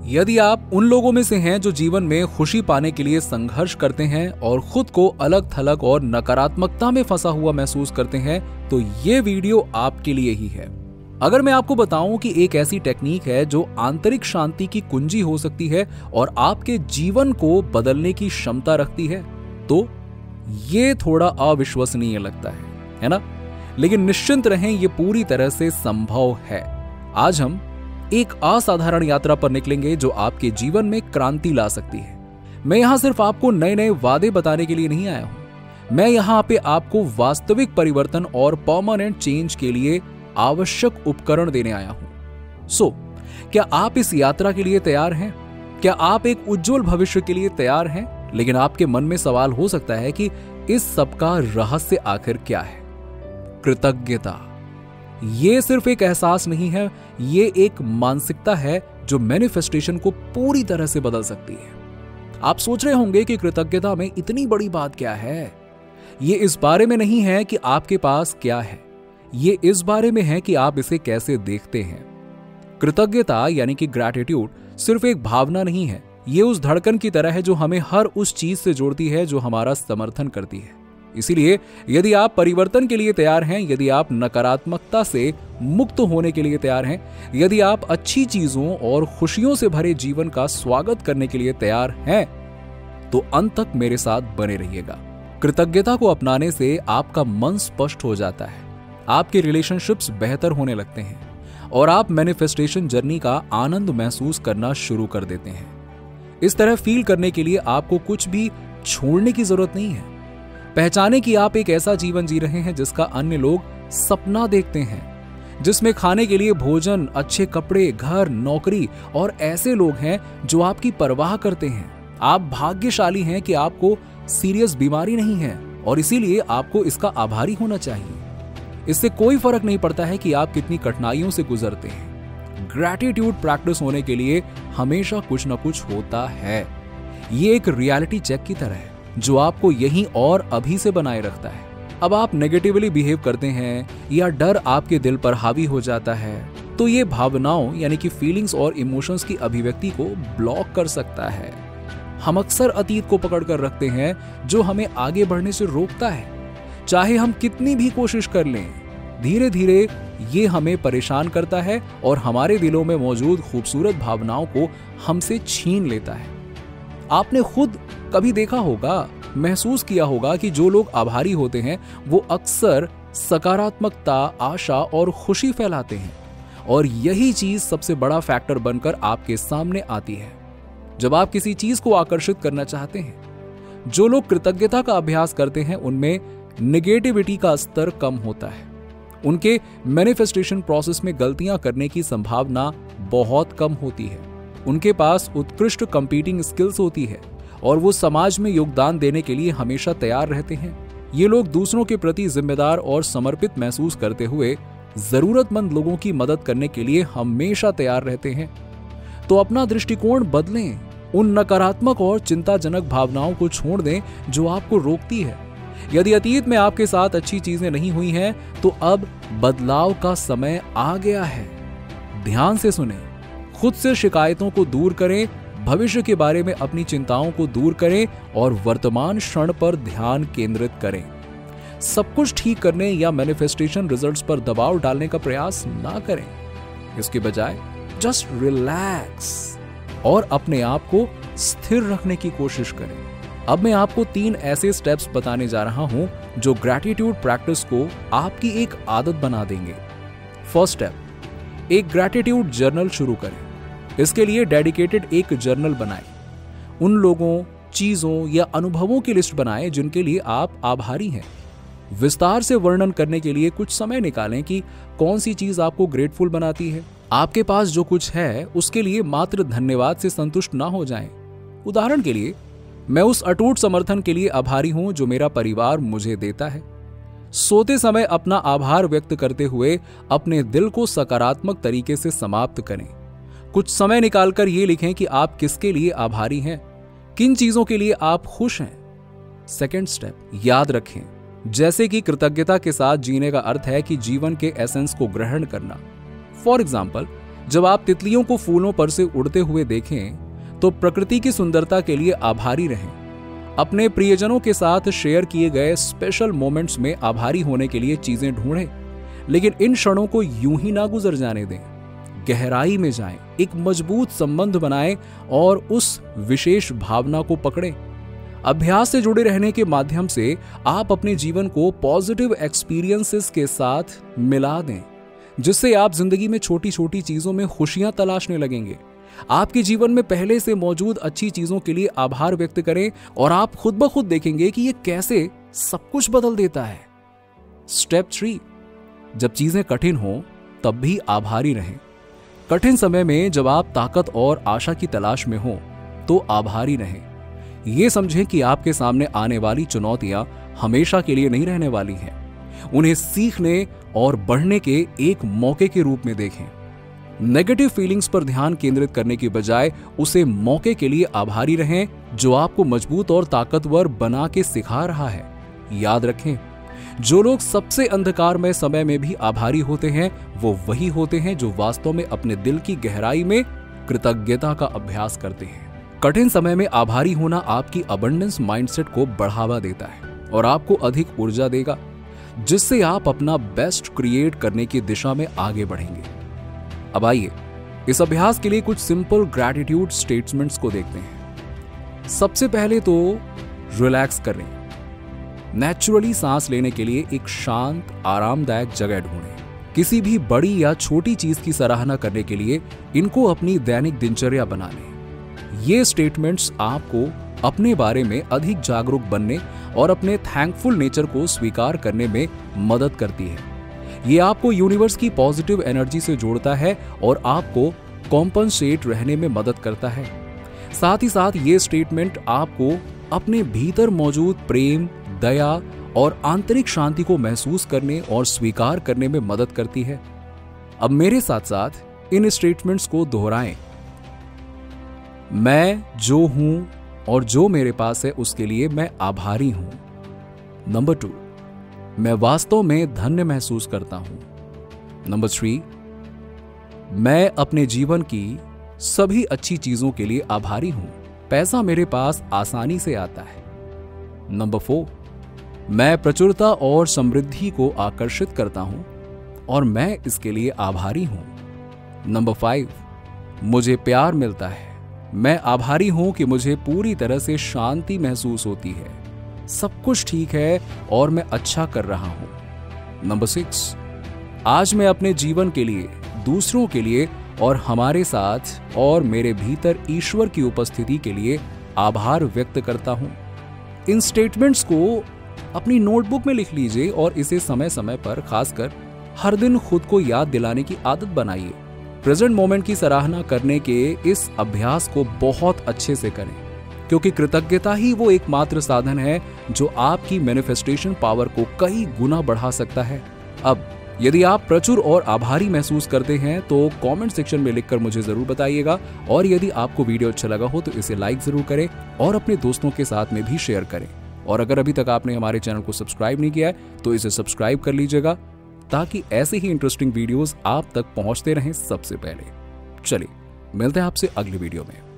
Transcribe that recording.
यदि आप उन लोगों में से हैं जो जीवन में खुशी पाने के लिए संघर्ष करते हैं और खुद को अलग थलग और नकारात्मकता में फंसा हुआ महसूस करते हैं, तो ये वीडियो आपके लिए ही है। अगर मैं आपको बताऊं कि एक ऐसी टेक्निक है जो आंतरिक शांति की कुंजी हो सकती है और आपके जीवन को बदलने की क्षमता रखती है, तो ये थोड़ा अविश्वसनीय लगता है ना? लेकिन निश्चिंत रहें, ये पूरी तरह से संभव है। आज हम एक असाधारण यात्रा पर निकलेंगे जो आपके जीवन में क्रांति ला सकती है। मैं यहां सिर्फ आपको नए नए वादे बताने के लिए नहीं आया हूं। मैं यहां पे आपको वास्तविक परिवर्तन और परमानेंट चेंज के लिए आवश्यक उपकरण देने आया हूं। क्या आप इस यात्रा के लिए तैयार हैं? क्या आप एक उज्जवल भविष्य के लिए तैयार हैं? लेकिन आपके मन में सवाल हो सकता है कि इस सब का रहस्य आखिर क्या है? कृतज्ञता। ये सिर्फ एक एहसास नहीं है, ये एक मानसिकता है जो मैनिफेस्टेशन को पूरी तरह से बदल सकती है। आप सोच रहे होंगे कि कृतज्ञता में इतनी बड़ी बात क्या है? ये इस बारे में नहीं है कि आपके पास क्या है, ये इस बारे में है कि आप इसे कैसे देखते हैं। कृतज्ञता यानी कि ग्रैटिट्यूड सिर्फ एक भावना नहीं है, ये उस धड़कन की तरह है जो हमें हर उस चीज से जोड़ती है जो हमारा समर्थन करती है। इसीलिए यदि आप परिवर्तन के लिए तैयार हैं, यदि आप नकारात्मकता से मुक्त होने के लिए तैयार हैं, यदि आप अच्छी चीजों और खुशियों से भरे जीवन का स्वागत करने के लिए तैयार हैं, तो अंत तक मेरे साथ बने रहिएगा। कृतज्ञता को अपनाने से आपका मन स्पष्ट हो जाता है, आपके रिलेशनशिप्स बेहतर होने लगते हैं और आप मैनिफेस्टेशन जर्नी का आनंद महसूस करना शुरू कर देते हैं। इस तरह फील करने के लिए आपको कुछ भी छोड़ने की जरूरत नहीं है। पहचाने कि आप एक ऐसा जीवन जी रहे हैं जिसका अन्य लोग सपना देखते हैं, जिसमें खाने के लिए भोजन, अच्छे कपड़े, घर, नौकरी और ऐसे लोग हैं जो आपकी परवाह करते हैं। आप भाग्यशाली हैं कि आपको सीरियस बीमारी नहीं है और इसीलिए आपको इसका आभारी होना चाहिए। इससे कोई फर्क नहीं पड़ता है कि आप कितनी कठिनाइयों से गुजरते हैं। ग्रैटिट्यूड प्रैक्टिस होने के लिए हमेशा कुछ न कुछ होता है। ये एक रियलिटी चेक की तरह है जो आपको यहीं और अभी से बनाए रखता है। अब आप नेगेटिवली बिहेव करते हैं या डर आपके दिल पर हावी हो जाता है, तो ये भावनाओं यानी कि फीलिंग्स और इमोशंस की अभिव्यक्ति को ब्लॉक कर सकता है। हम अक्सर अतीत को पकड़ कर रखते हैं जो हमें आगे बढ़ने से रोकता है। चाहे हम कितनी भी कोशिश कर लें, धीरे धीरे ये हमें परेशान करता है और हमारे दिलों में मौजूद खूबसूरत भावनाओं को हमसे छीन लेता है। आपने खुद कभी देखा होगा, महसूस किया होगा कि जो लोग आभारी होते हैं वो अक्सर सकारात्मकता, आशा और खुशी फैलाते हैं और यही चीज सबसे बड़ा फैक्टर बनकर आपके सामने आती है जब आप किसी चीज को आकर्षित करना चाहते हैं। जो लोग कृतज्ञता का अभ्यास करते हैं उनमें नेगेटिविटी का स्तर कम होता है, उनके मैनिफेस्टेशन प्रोसेस में गलतियां करने की संभावना बहुत कम होती है, उनके पास उत्कृष्ट कंपीटिंग स्किल्स होती है और वो समाज में योगदान देने के लिए हमेशा तैयार रहते हैं। ये लोग दूसरों के प्रति जिम्मेदार और समर्पित महसूस करते हुए जरूरतमंद लोगों की मदद करने के लिए हमेशा तैयार रहते हैं। तो अपना दृष्टिकोण बदलें, उन नकारात्मक और चिंताजनक भावनाओं को छोड़ दें जो आपको रोकती है। यदि अतीत में आपके साथ अच्छी चीजें नहीं हुई हैं, तो अब बदलाव का समय आ गया है। ध्यान से सुनें, खुद से शिकायतों को दूर करें, भविष्य के बारे में अपनी चिंताओं को दूर करें और वर्तमान क्षण पर ध्यान केंद्रित करें। सब कुछ ठीक करने या मैनिफेस्टेशन रिजल्ट्स पर दबाव डालने का प्रयास ना करें। इसके बजाय जस्ट रिलैक्स और अपने आप को स्थिर रखने की कोशिश करें। अब मैं आपको 3 ऐसे स्टेप्स बताने जा रहा हूं जो ग्रैटिट्यूड प्रैक्टिस को आपकी एक आदत बना देंगे। फर्स्ट स्टेप, एक ग्रैटिट्यूड जर्नल शुरू करें। इसके लिए डेडिकेटेड एक जर्नल बनाएं। उन लोगों, चीजों या अनुभवों की लिस्ट बनाएं जिनके लिए आप आभारी हैं। विस्तार से वर्णन करने के लिए कुछ समय निकालें कि कौन सी चीज आपको ग्रेटफुल बनाती है। आपके पास जो कुछ है उसके लिए मात्र धन्यवाद से संतुष्ट ना हो जाएं। उदाहरण के लिए, मैं उस अटूट समर्थन के लिए आभारी हूं जो मेरा परिवार मुझे देता है। सोते समय अपना आभार व्यक्त करते हुए अपने दिल को सकारात्मक तरीके से समाप्त करें। कुछ समय निकालकर ये लिखें कि आप किसके लिए आभारी हैं, किन चीजों के लिए आप खुश हैं। सेकंड स्टेप, याद रखें, जैसे कि कृतज्ञता के साथ जीने का अर्थ है कि जीवन के एसेंस को ग्रहण करना। फॉर एग्जाम्पल, जब आप तितलियों को फूलों पर से उड़ते हुए देखें तो प्रकृति की सुंदरता के लिए आभारी रहें। अपने प्रियजनों के साथ शेयर किए गए स्पेशल मोमेंट्स में आभारी होने के लिए चीजें ढूंढें, लेकिन इन क्षणों को यूं ही ना गुजर जाने दें। गहराई में जाएं, एक मजबूत संबंध बनाएं और उस विशेष भावना को पकड़ें। अभ्यास से जुड़े रहने के माध्यम से आप अपने जीवन को पॉजिटिव एक्सपीरियंसेस के साथ मिला दें, जिससे आप जिंदगी में छोटी छोटी चीजों में खुशियां तलाशने लगेंगे। आपके जीवन में पहले से मौजूद अच्छी चीजों के लिए आभार व्यक्त करें और आप खुद ब खुद देखेंगे कि ये कैसे सब कुछ बदल देता है। स्टेप 3, जब चीजें कठिन हो तब भी आभारी रहें। कठिन समय में जब आप ताकत और आशा की तलाश में हो तो आभारी रहें। ये समझें कि आपके सामने आने वाली चुनौतियां हमेशा के लिए नहीं रहने वाली हैं। उन्हें सीखने और बढ़ने के एक मौके के रूप में देखें। नेगेटिव फीलिंग्स पर ध्यान केंद्रित करने की बजाय उसे मौके के लिए आभारी रहें, जो आपको मजबूत और ताकतवर बना के सिखा रहा है। याद रखें, जो लोग सबसे अंधकारमय समय में भी आभारी होते हैं वो वही होते हैं जो वास्तव में अपने दिल की गहराई में कृतज्ञता का अभ्यास करते हैं। कठिन समय में आभारी होना आपकी अबंडेंस माइंडसेट को बढ़ावा देता है और आपको अधिक ऊर्जा देगा, जिससे आप अपना बेस्ट क्रिएट करने की दिशा में आगे बढ़ेंगे। अब आइए इस अभ्यास के लिए कुछ सिंपल ग्रैटिट्यूड स्टेटमेंट्स को देखते हैं। सबसे पहले तो रिलैक्स करें। नेचुरली सांस लेने के लिए एक शांत, आरामदायक जगह ढूंढें। किसी भी बड़ी या छोटी चीज की सराहना करने के लिए इनको अपनी दैनिक दिनचर्या बना लें। ये स्टेटमेंट्स आपको अपने बारे में अधिक जागरूक बनने और अपने थैंकफुल नेचर को स्वीकार करने में मदद करती है। ये आपको यूनिवर्स की पॉजिटिव एनर्जी से जोड़ता है और आपको कॉम्पनसेट रहने में मदद करता है। साथ ही साथ ये स्टेटमेंट आपको अपने भीतर मौजूद प्रेम, दया और आंतरिक शांति को महसूस करने और स्वीकार करने में मदद करती है। अब मेरे साथ साथ इन स्टेटमेंट्स को दोहराएं। मैं जो हूं और जो मेरे पास है उसके लिए मैं आभारी हूं। नंबर 2, मैं वास्तव में धन्य महसूस करता हूं। नंबर 3, मैं अपने जीवन की सभी अच्छी चीजों के लिए आभारी हूं। पैसा मेरे पास आसानी से आता है। नंबर 4, मैं प्रचुरता और समृद्धि को आकर्षित करता हूं और मैं इसके लिए आभारी हूं। नंबर 5, मुझे प्यार मिलता है। मैं आभारी हूं कि मुझे पूरी तरह से शांति महसूस होती है। सब कुछ ठीक है और मैं अच्छा कर रहा हूं। नंबर 6, आज मैं अपने जीवन के लिए, दूसरों के लिए और हमारे साथ और मेरे भीतर ईश्वर की उपस्थिति के लिए आभार व्यक्त करता हूं। इन स्टेटमेंट्स को अपनी नोटबुक में लिख लीजिए और इसे समय समय पर, खासकर हर दिन खुद को याद दिलाने की आदत बनाइए। प्रेजेंट मोमेंट की सराहना करने के इस अभ्यास को बहुत अच्छे से करें, क्योंकि कृतज्ञता ही वो एकमात्र साधन है जो आपकी मैनिफेस्टेशन पावर को कई गुना बढ़ा सकता है। अब यदि आप प्रचुर और आभारी महसूस करते हैं तो कमेंट सेक्शन में लिखकर मुझे जरूर बताइएगा, और यदि आपको वीडियो अच्छा लगा हो तो इसे लाइक जरूर करें और अपने दोस्तों के साथ में भी शेयर करें। और अगर अभी तक आपने हमारे चैनल को सब्सक्राइब नहीं किया है तो इसे सब्सक्राइब कर लीजिएगा, ताकि ऐसे ही इंटरेस्टिंग वीडियोस आप तक पहुंचते रहें सबसे पहले। चलिए मिलते हैं आपसे अगली वीडियो में।